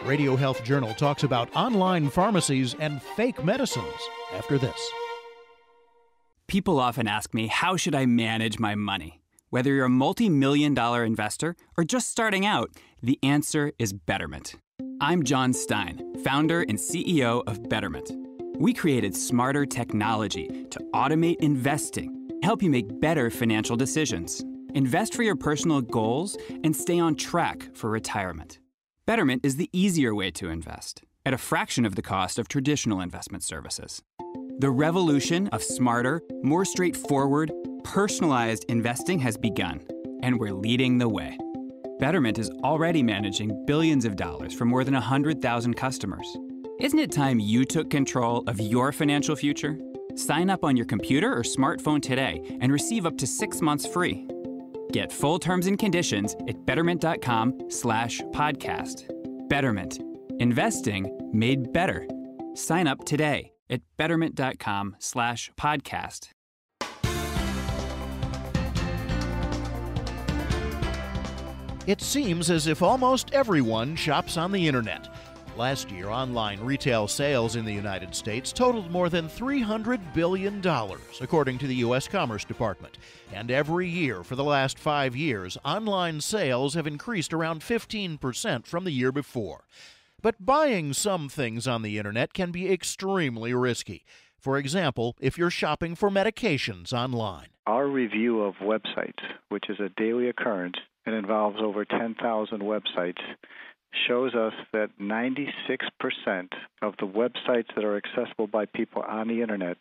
Radio Health Journal talks about online pharmacies and fake medicines after this. People often ask me, how should I manage my money? Whether you're a multi-million-dollar investor or just starting out, the answer is Betterment. I'm John Stein, founder and CEO of Betterment. We created smarter technology to automate investing, help you make better financial decisions, invest for your personal goals, and stay on track for retirement. Betterment is the easier way to invest, at a fraction of the cost of traditional investment services. The revolution of smarter, more straightforward, personalized investing has begun, and we're leading the way. Betterment is already managing billions of dollars for more than 100,000 customers. Isn't it time you took control of your financial future? Sign up on your computer or smartphone today and receive up to 6 months free. Get full terms and conditions at betterment.com/podcast. Betterment. Investing made better. Sign up today at betterment.com/podcast. It seems as if almost everyone shops on the internet. Last year, online retail sales in the United States totaled more than $300 billion, according to the U.S. Commerce Department. And every year for the last 5 years, online sales have increased around 15% from the year before. But buying some things on the internet can be extremely risky. For example, if you're shopping for medications online. Our review of websites, which is a daily occurrence and involves over 10,000 websites, shows us that 96% of the websites that are accessible by people on the internet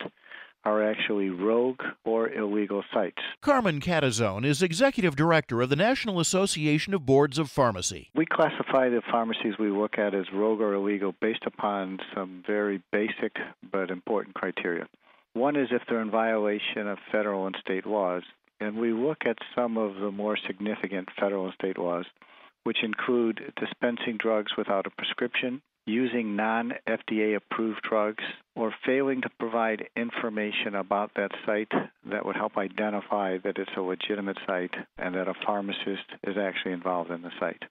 are actually rogue or illegal sites. Carmen Catazone is Executive Director of the National Association of Boards of Pharmacy. We classify the pharmacies we look at as rogue or illegal based upon some very basic but important criteria. One is if they're in violation of federal and state laws, and we look at some of the more significant federal and state laws, which include dispensing drugs without a prescription, using non-FDA approved drugs, or failing to provide information about that site that would help identify that it's a legitimate site and that a pharmacist is actually involved in the site.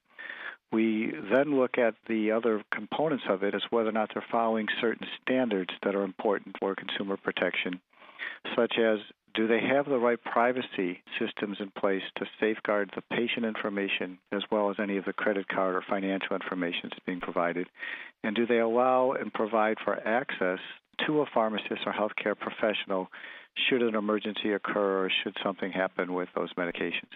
We then look at the other components of it as whether or not they're following certain standards that are important for consumer protection, such as do they have the right privacy systems in place to safeguard the patient information as well as any of the credit card or financial information that's being provided? And do they allow and provide for access to a pharmacist or healthcare professional should an emergency occur or should something happen with those medications?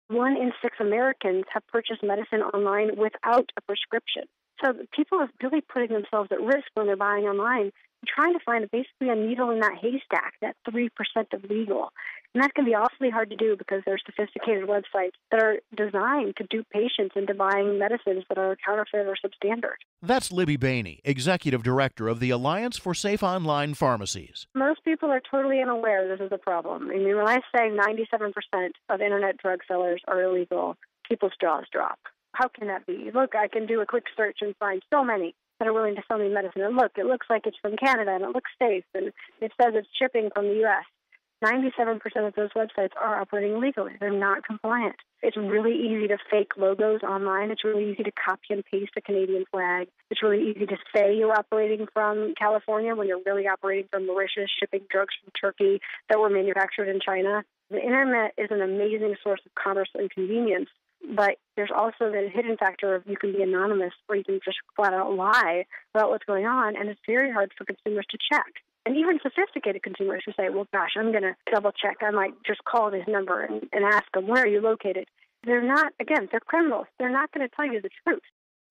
1 in 6 Americans have purchased medicine online without a prescription. So people are really putting themselves at risk when they're buying online, trying to find basically a needle in that haystack, that 3% of legal. And that can be awfully hard to do because there are sophisticated websites that are designed to dupe patients into buying medicines that are counterfeit or substandard. That's Libby Bainey, Executive Director of the Alliance for Safe Online Pharmacies. Most people are totally unaware this is a problem. I mean, when I say 97% of internet drug sellers are illegal, people's jaws drop. How can that be? Look, I can do a quick search and find so many that are willing to sell me medicine. And look, it looks like it's from Canada, and it looks safe, and it says it's shipping from the U.S. 97% of those websites are operating illegally. They're not compliant. It's really easy to fake logos online. It's really easy to copy and paste a Canadian flag. It's really easy to say you're operating from California when you're really operating from Mauritius, shipping drugs from Turkey that were manufactured in China. The internet is an amazing source of commerce and convenience, but there's also the hidden factor of you can be anonymous or you can just flat out lie about what's going on, and it's very hard for consumers to check. And even sophisticated consumers who say, well, gosh, I'm going to double check. I might just call this number and ask them, where are you located? They're not, again, they're criminals. They're not going to tell you the truth.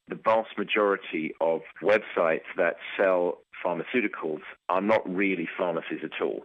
The vast majority of websites that sell pharmaceuticals are not really pharmacies at all.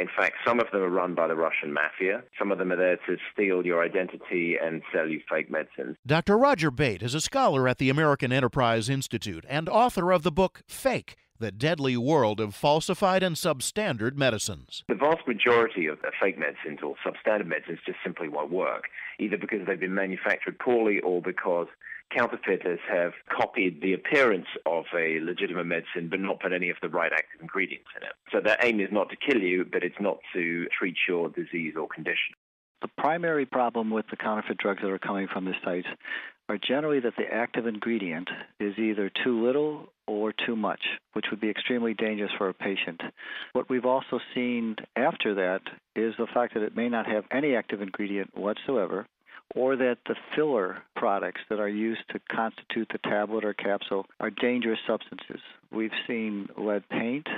In fact, some of them are run by the Russian mafia. Some of them are there to steal your identity and sell you fake medicines. Dr. Roger Bate is a scholar at the American Enterprise Institute and author of the book Fake, The Deadly World of Falsified and Substandard Medicines. The vast majority of fake medicines or substandard medicines just simply won't work, either because they've been manufactured poorly or because counterfeiters have copied the appearance of a legitimate medicine but not put any of the right active ingredients in it. So their aim is not to kill you, but it's not to treat your disease or condition. The primary problem with the counterfeit drugs that are coming from this site are generally that the active ingredient is either too little or too much, which would be extremely dangerous for a patient. What we've also seen after that is the fact that it may not have any active ingredient whatsoever, or that the filler products that are used to constitute the tablet or capsule are dangerous substances. We've seen lead paint.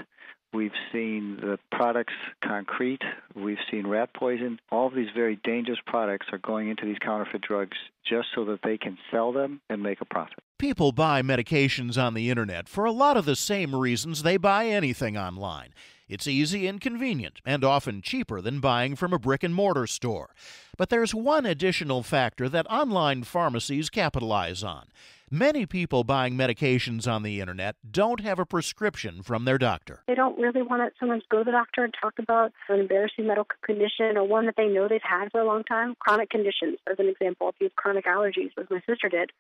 We've seen the products concrete. We've seen rat poison. All of these very dangerous products are going into these counterfeit drugs just so that they can sell them and make a profit. People buy medications on the internet for a lot of the same reasons they buy anything online. It's easy and convenient, and often cheaper than buying from a brick-and-mortar store. But there's one additional factor that online pharmacies capitalize on. Many people buying medications on the internet don't have a prescription from their doctor. They don't really want to sometimes go to the doctor and talk about an embarrassing medical condition or one that they know they've had for a long time. Chronic conditions, as an example, if you have chronic allergies, as my sister did.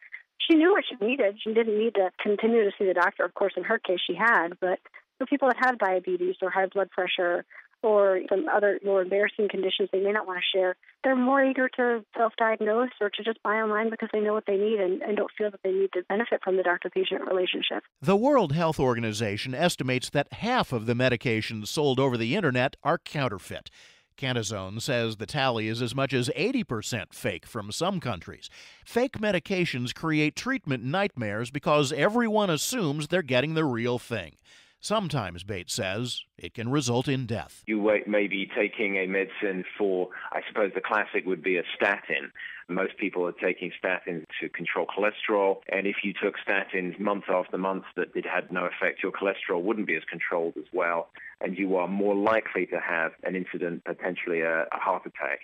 She knew what she needed. She didn't need to continue to see the doctor. Of course, in her case, she had. But for people that have diabetes or high blood pressure or some other more embarrassing conditions they may not want to share, they're more eager to self-diagnose or to just buy online because they know what they need and don't feel that they need to benefit from the doctor-patient relationship. The World Health Organization estimates that half of the medications sold over the internet are counterfeit. Cantazone says the tally is as much as 80% fake from some countries. Fake medications create treatment nightmares because everyone assumes they're getting the real thing. Sometimes, Bates says, it can result in death. You may be taking a medicine for, I suppose the classic would be a statin. Most people are taking statins to control cholesterol, and if you took statins month after month that it had no effect, your cholesterol wouldn't be as controlled as well, and you are more likely to have an incident, potentially a heart attack.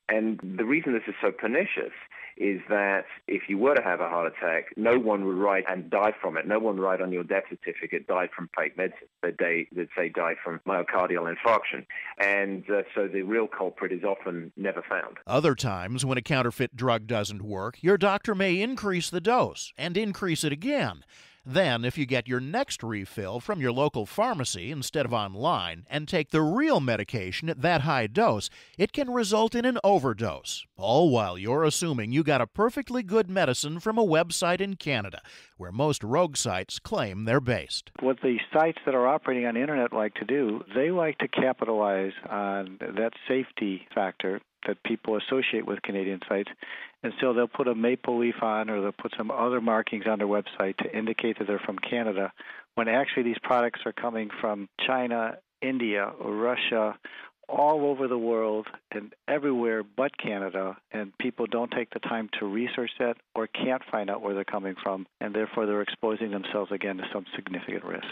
And the reason this is so pernicious is that if you were to have a heart attack, no one would write and die from it. No one would write on your death certificate, died from fake medicine. They'd say died from myocardial infarction. And so the real culprit is often never found. Other times, when a counterfeit drug doesn't work, your doctor may increase the dose and increase it again. Then, if you get your next refill from your local pharmacy instead of online and take the real medication at that high dose, it can result in an overdose, all while you're assuming you got a perfectly good medicine from a website in Canada, where most rogue sites claim they're based. What the sites that are operating on the internet like to do, they like to capitalize on that safety factor that people associate with Canadian sites. And so they'll put a maple leaf on, or they'll put some other markings on their website to indicate that they're from Canada, when actually these products are coming from China, India, Russia, all over the world and everywhere but Canada, and people don't take the time to research that or can't find out where they're coming from, and therefore they're exposing themselves again to some significant risk.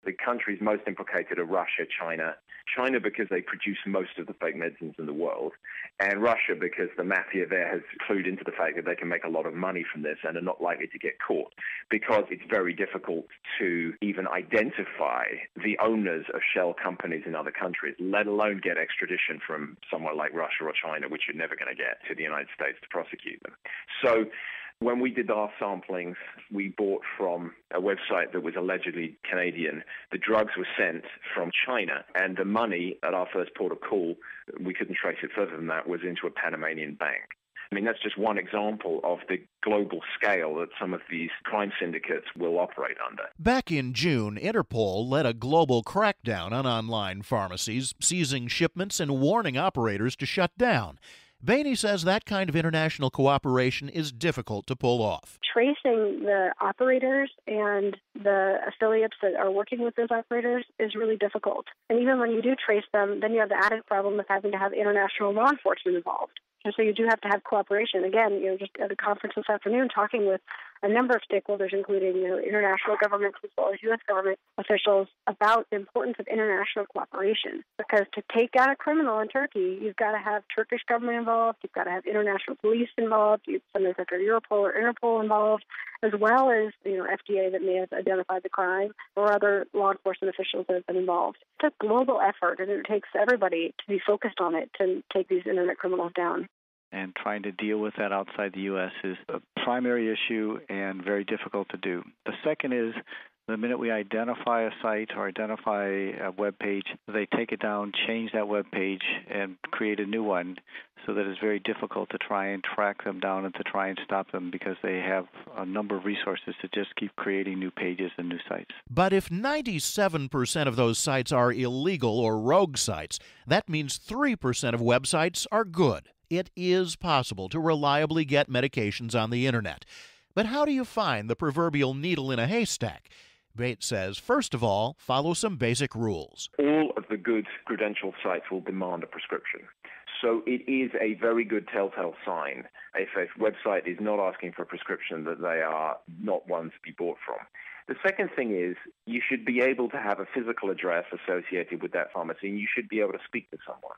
The countries most implicated are Russia, China. China because they produce most of the fake medicines in the world, and Russia because the mafia there has clued into the fact that they can make a lot of money from this and are not likely to get caught, because it's very difficult to even identify the owners of shell companies in other countries, let alone get extradition from somewhere like Russia or China, which you're never going to get to the United States to prosecute them. So when we did our samplings, we bought from a website that was allegedly Canadian. The drugs were sent from China, and the money at our first port of call, we couldn't trace it further than that, was into a Panamanian bank. I mean, that's just one example of the global scale that some of these crime syndicates will operate under. Back in June, Interpol led a global crackdown on online pharmacies, seizing shipments and warning operators to shut down. Bainey says that kind of international cooperation is difficult to pull off. Tracing the operators and the affiliates that are working with those operators is really difficult. And even when you do trace them, then you have the added problem of having to have international law enforcement involved. And so you do have to have cooperation. Again, just at a conference this afternoon talking with a number of stakeholders, including international governments as well as U.S. government officials, about the importance of international cooperation. Because to take out a criminal in Turkey, you've got to have Turkish government involved, you've got to have international police involved, you've sometimes have Europol or Interpol involved, as well as FDA that may have identified the crime, or other law enforcement officials that have been involved. It's a global effort, and it takes everybody to be focused on it to take these internet criminals down. And trying to deal with that outside the U.S. is a primary issue and very difficult to do. The second is The minute we identify a site or identify a web page, they take it down, change that web page, and create a new one, so that it's very difficult to try and track them down and to try and stop them, because they have a number of resources to just keep creating new pages and new sites. But if 97% of those sites are illegal or rogue sites, that means 3% of websites are good. It is possible to reliably get medications on the Internet. But how do you find the proverbial needle in a haystack? Bates says, first of all, follow some basic rules. All of the good credential sites will demand a prescription. So it is a very good telltale sign if a website is not asking for a prescription that they are not ones to be bought from. The second thing is you should be able to have a physical address associated with that pharmacy, and you should be able to speak to someone.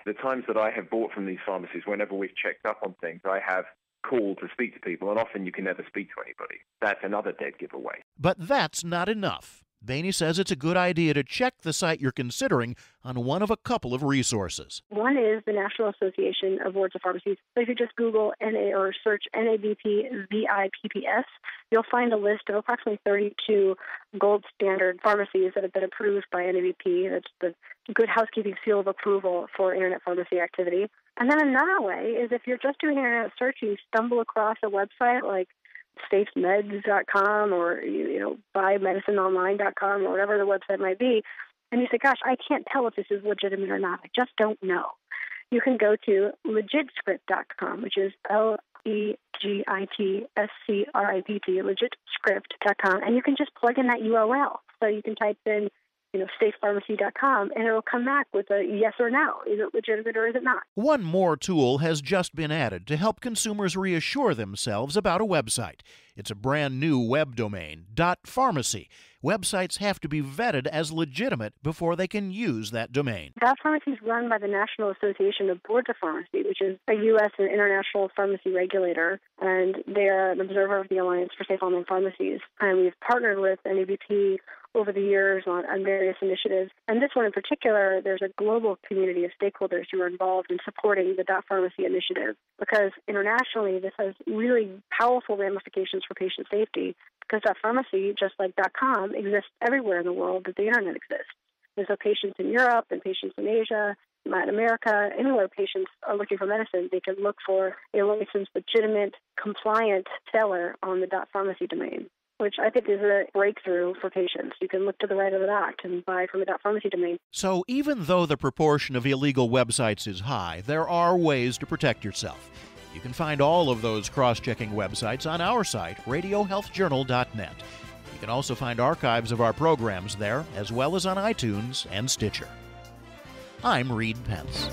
The times that I have bought from these pharmacies, whenever we've checked up on things, I have called to speak to people, and often you can never speak to anybody. That's another dead giveaway. But that's not enough. Bainey says it's a good idea to check the site you're considering on one of a couple of resources. One is the National Association of Boards of Pharmacies. So if you just Google or search NABP-VIPPS, you'll find a list of approximately 32 gold standard pharmacies that have been approved by NABP. That's the Good Housekeeping seal of approval for Internet pharmacy activity. And then another way is if you're just doing Internet search and you stumble across a website like safemeds.com or buymedicineonline.com or whatever the website might be, and you say, gosh, I can't tell if this is legitimate or not. I just don't know. You can go to legitscript.com, which is LEGITSCRIPT, legitscript.com, and you can just plug in that URL. So you can type in safepharmacy.com, and it'll come back with a yes or no. Is it legitimate or is it not? One more tool has just been added to help consumers reassure themselves about a website. It's a brand new web domain, .pharmacy. Websites have to be vetted as legitimate before they can use that domain. .pharmacy is run by the National Association of Boards of Pharmacy, which is a U.S. and international pharmacy regulator, and they are an observer of the Alliance for Safe Online Pharmacies. And we've partnered with NABP over the years on various initiatives. And this one in particular, there's a global community of stakeholders who are involved in supporting the .pharmacy initiative, because internationally this has really powerful ramifications for patient safety, because .pharmacy, just like .com, exists everywhere in the world that the Internet exists. And so patients in Europe and patients in Asia, Latin America, anywhere patients are looking for medicine, they can look for a licensed, legitimate, compliant seller on the .pharmacy domain, which I think is a breakthrough for patients. You can look to the right of the act and buy from a .pharmacy domain. So even though the proportion of illegal websites is high, there are ways to protect yourself. You can find all of those cross-checking websites on our site, radiohealthjournal.net. You can also find archives of our programs there, as well as on iTunes and Stitcher. I'm Reed Pence.